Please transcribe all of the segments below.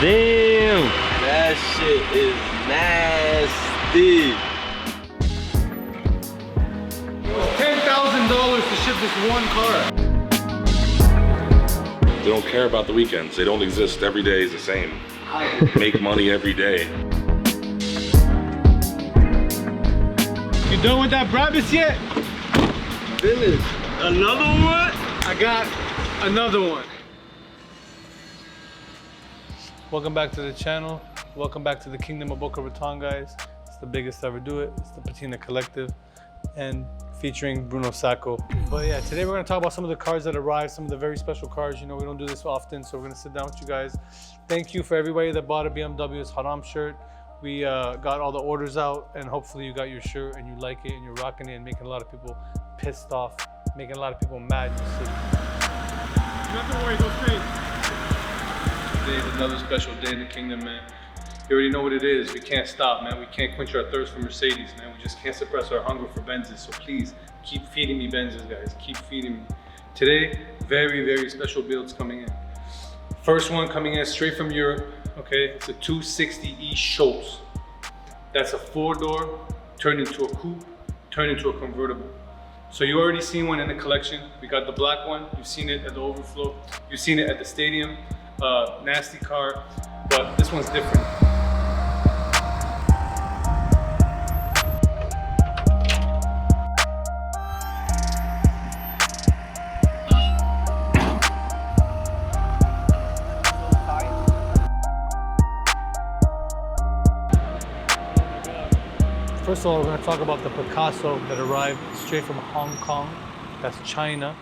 Damn! That shit is nasty. $10,000 to ship this one car. They don't care about the weekends. They don't exist. Every day is the same. Make money every day. You done with that Brabus yet? Finished. Another one? I got another one. Welcome back to the channel. Welcome back to the kingdom of Boca Raton, guys. It's the biggest to ever do it. It's the Patina Collective and featuring Bruno Sacco. But yeah, today we're gonna talk about some of the cars that arrived, some of the very special cars. You know, we don't do this often, so we're gonna sit down with you guys. Thank you for everybody that bought a BMW's Haram shirt. We got all the orders out, and hopefully you got your shirt and you like it and you're rocking it and making a lot of people pissed off, making a lot of people mad in the city. Nothing to worry, go straight. Today's another special day in the kingdom, man. You already know what it is. We can't stop, man. We can't quench our thirst for Mercedes, man. We just can't suppress our hunger for Benzes. So please, keep feeding me Benzes, guys. Keep feeding me. Today, very, very special builds coming in. First one coming in straight from Europe, okay? It's a 260E Schulz. That's a 4-door, turned into a coupe, turned into a convertible. So you already seen one in the collection. We got the black one. You've seen it at the overflow. You've seen it at the stadium. Nasty car, but this one's different. First of all, we're going to talk about the Picasso that arrived straight from Hong Kong. That's China.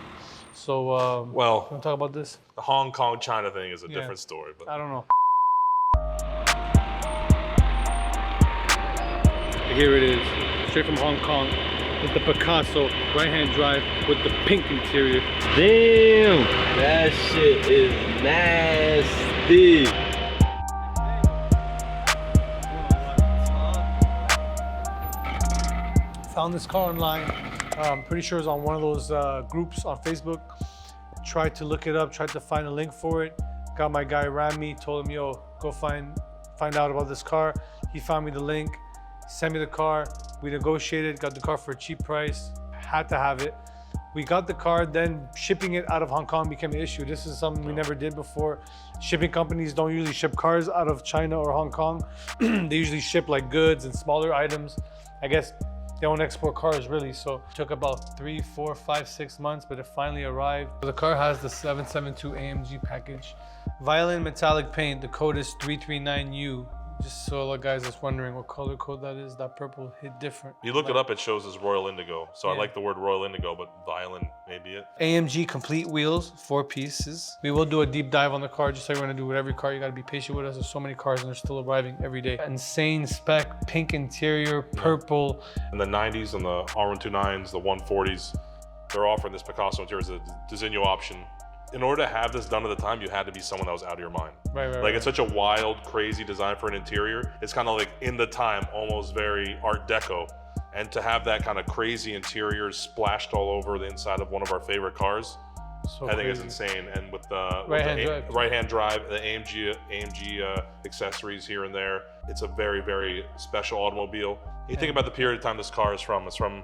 So, well, want to talk about this? The Hong Kong China thing is a different story, but I don't know. Here it is, straight from Hong Kong. It's the Picasso right-hand drive with the pink interior. Damn! That shit is nasty. Found this car online. I'm pretty sure it's on one of those groups on Facebook. Tried to look it up, tried to find a link for it. Got my guy Rami, told him, yo, go find out about this car. He found me the link, sent me the car. We negotiated, got the car for a cheap price, had to have it. We got the car, then shipping it out of Hong Kong became an issue. This is something we never did before. Shipping companies don't usually ship cars out of China or Hong Kong. They usually ship like goods and smaller items. I guess they don't export cars really, so it took about 3, 4, 5, 6 months, but it finally arrived. The car has the 772 AMG package. Violin metallic paint, the code is 339U. Just so all the guys that's wondering what color code that is, that purple hit different. you look it up, it shows as Royal Indigo. So Yeah. I like the word Royal Indigo, but Violin may be it. AMG complete wheels, 4 pieces. We will do a deep dive on the car, just like we're gonna do with every car. You gotta be patient with us. There's so many cars and they're still arriving every day. Insane spec, pink interior, purple. In the 90s and the R129s, the 140s, they're offering this Picasso interior as a Designo option. In order to have this done at the time, you had to be someone that was out of your mind. Right. It's such a wild, crazy design for an interior. It's kind of like in the time, almost very Art Deco. And to have that kind of crazy interior splashed all over the inside of one of our favorite cars, So I think it's crazy. insane. And with the Right-hand drive. the AMG accessories here and there, it's a very, very special automobile. You think about the period of time this car is from. It's from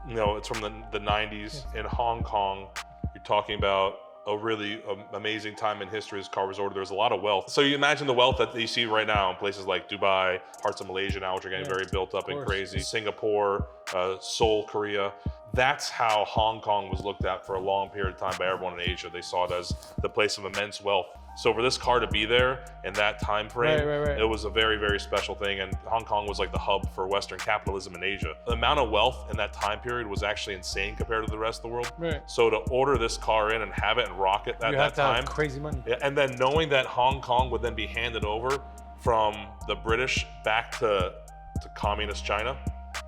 the 90s in Hong Kong. You're talking about a really amazing time in history this car was ordered. There's a lot of wealth. So you imagine the wealth that you see right now in places like Dubai, parts of Malaysia now, which are getting very built up and crazy. Singapore, Seoul, Korea. That's how Hong Kong was looked at for a long period of time by everyone in Asia. They saw it as the place of immense wealth. So for this car to be there in that time frame, it was a very, very special thing. And Hong Kong was like the hub for Western capitalism in Asia. The amount of wealth in that time period was actually insane compared to the rest of the world. So to order this car in and have it and rock it at that time, have crazy money. Yeah, and then knowing that Hong Kong would then be handed over from the British back to communist China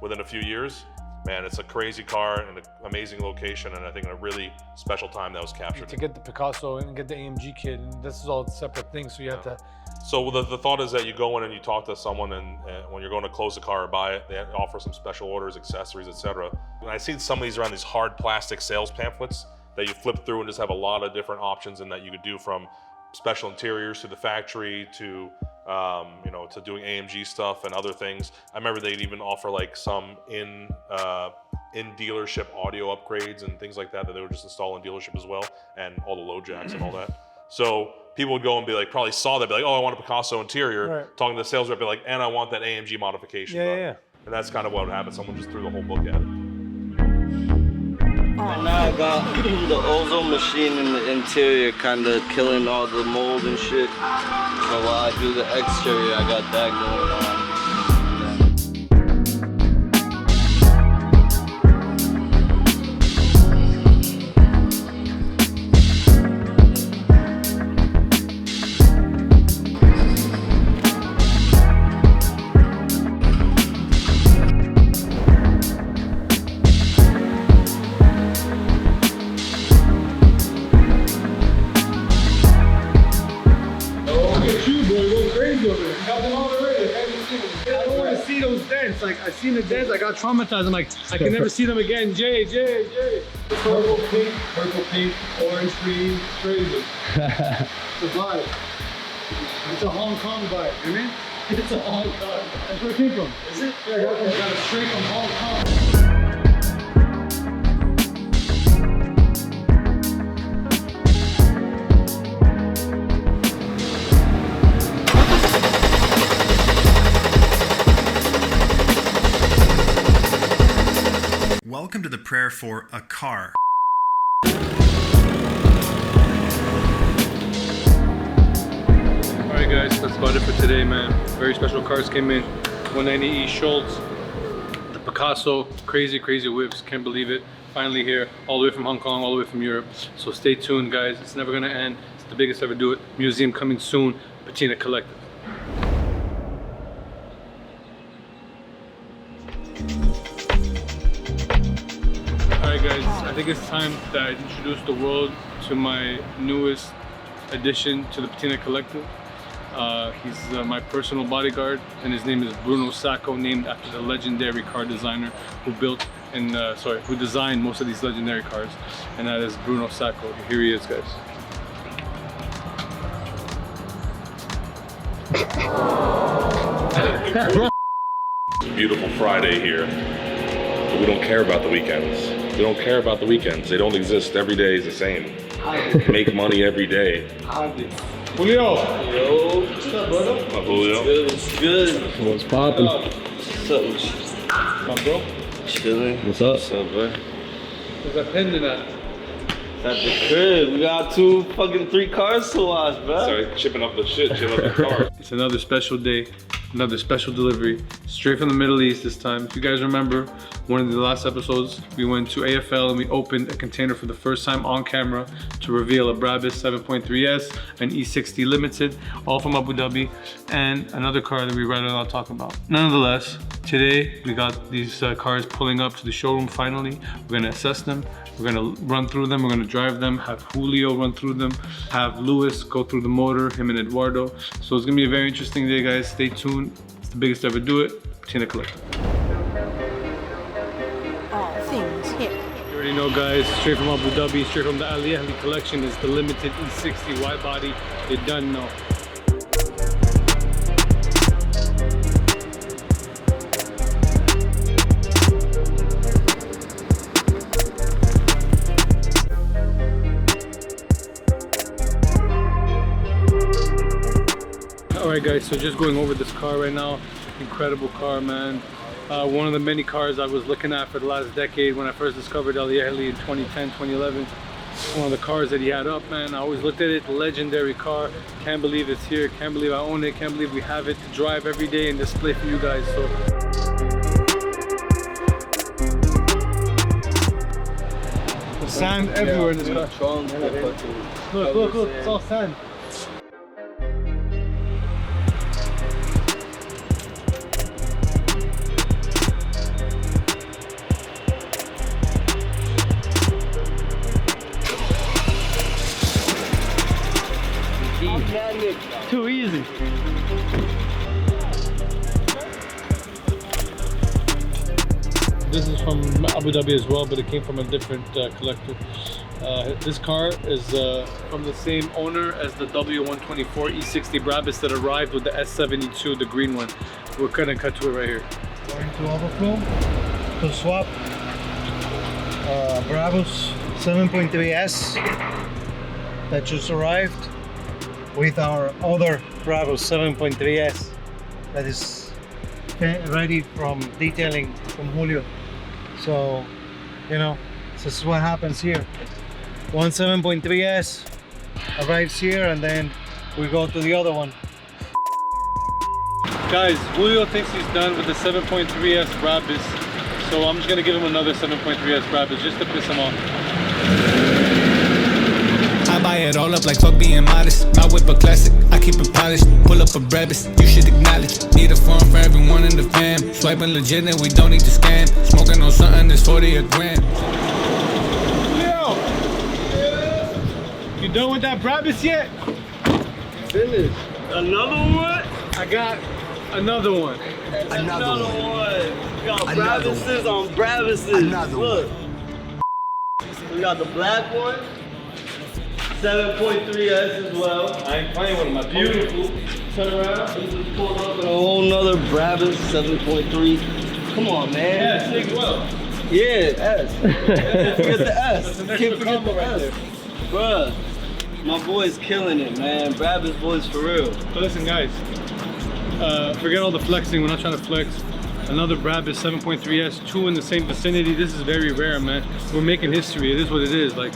within a few years. Man, it's a crazy car and an amazing location, and I think a really special time that was captured. To get the Picasso and get the AMG kit, and this is all separate things, so you have to. So the thought is that you go in and you talk to someone, and when you're going to close the car or buy it, they offer some special orders, accessories, etc. And I see some of these around these hard plastic sales pamphlets that you flip through and just have a lot of different options, and that you could do from special interiors to the factory to you know, to doing AMG stuff and other things. I remember they'd even offer like some in dealership audio upgrades and things like that they would just install in dealership as well, and all the low jacks and all that. So people would go and be like, probably saw that, be like, oh, I want a Picasso interior. Right. Talking to the sales rep, be like, and I want that AMG modification done. Yeah. And that's kind of what happened. Someone just threw the whole book at it. And now I got the ozone machine in the interior, kind of killing all the mold and shit. So while I do the exterior, I got that going on. Like, I seen the dents, I got traumatized. I'm like, I can never see them again. Jay. Purple, pink, orange, green, crazy. It's a vibe. It's a Hong Kong vibe, you know? It's a Hong Kong. That's where it came from. Is it? Yeah, I got it straight from Hong Kong. Welcome to the prayer for a car. Alright guys, that's about it for today, man. Very special cars came in. 190E Schulz, the Picasso, crazy whips, can't believe it. Finally here, all the way from Hong Kong, all the way from Europe. So stay tuned guys, it's never gonna end. It's the biggest ever do it. Museum coming soon, Patina Collective. Alright guys, I think it's time that I introduce the world to my newest addition to the Patina Collective. He's my personal bodyguard, and his name is Bruno Sacco, named after the legendary car designer who built and who designed most of these legendary cars, and that is Bruno Sacco. Here he is, guys. It's a beautiful Friday here, but we don't care about the weekends. We don't care about the weekends. They don't exist. Every day is the same. Make money every day. Julio! Yo, what's up, brother? Up, Julio? What's good? What's poppin'? What's up with you? My bro? Chilling. What's up? What's up, bro? Where's that pendant at? It's at the crib. We got 3 cars to wash, bro. Sorry, chipping up the shit, chipping up the car. It's another special day, another special delivery, straight from the Middle East this time. If you guys remember, one of the last episodes, we went to AFL and we opened a container for the first time on camera to reveal a Brabus 7.3S, an E60 Limited, all from Abu Dhabi, and another car that we rather not talk about. Nonetheless, today we got these cars pulling up to the showroom finally. We're gonna assess them, we're gonna run through them, we're gonna drive them, have Julio run through them, have Luis go through the motor, him and Eduardo. So it's gonna be a very interesting day, guys. Stay tuned. It's the biggest ever do it. Patina Collective. All things hip. You already know, guys, straight from Abu Dhabi, straight from the Ali collection is the limited E60 widebody. You done know. Alright guys, so just going over this car right now. Incredible car, man. One of the many cars I was looking at for the last decade when I first discovered Ali in 2010, 2011. One of the cars that he had up, man. I always looked at it, legendary car. Can't believe it's here, can't believe I own it, can't believe we have it to drive every day and display for you guys. So there's sand everywhere in this car. Look, it's all sand. Too easy. This is from Abu Dhabi as well, but it came from a different collector. This car is from the same owner as the W124 E60 Brabus that arrived with the S72, the green one. We're gonna cut to it right here. Going to overflow to swap Brabus 7.3S that just arrived with our other Brabus 7.3S that is ready from detailing from Julio. So, you know, this is what happens here. One 7.3S arrives here and then we go to the other one. Guys, Julio thinks he's done with the 7.3S Brabus, so I'm just gonna give him another 7.3S Brabus just to piss him off. I buy it all up like fuck being modest. My whip a classic, I keep it polished. Pull up a Brabus, you should acknowledge. Need a phone for everyone in the fam. Swiping legit and we don't need to scam. Smoking on something that's 40 a gram. Julio! You done with that Brabus yet? Finished. Another one? I got another one. Another one. We got Brabuses on Brabuses. Look. We got the black one. 7.3S as well. I ain't playing with him. Beautiful. Turn around. We just pulled up with a whole nother Brabus 7.3. Come on, man. Yeah, sig well. Yeah, S. Can't forget the S. That's an Can't extra forget combo the right S. there. Bruh, my boy's killing it, man. Brabus boys for real. But listen, guys, forget all the flexing. We're not trying to flex. Another Brabus 7.3S, two in the same vicinity. This is very rare, man. We're making history. It is what it is. Like,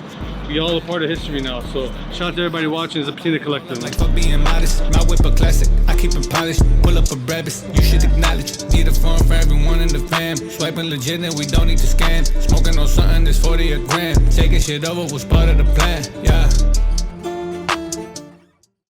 we all a part of history now. So shout out to everybody watching. It's a Patina Collective. Like fuck being modest. My whip a classic, I keep it polished. Pull up a Brabus, you should acknowledge. Need a phone for everyone in the fam. Swiping legit and we don't need to scam. Smoking on something that's 40 a gram. Taking shit over was part of the plan, yeah.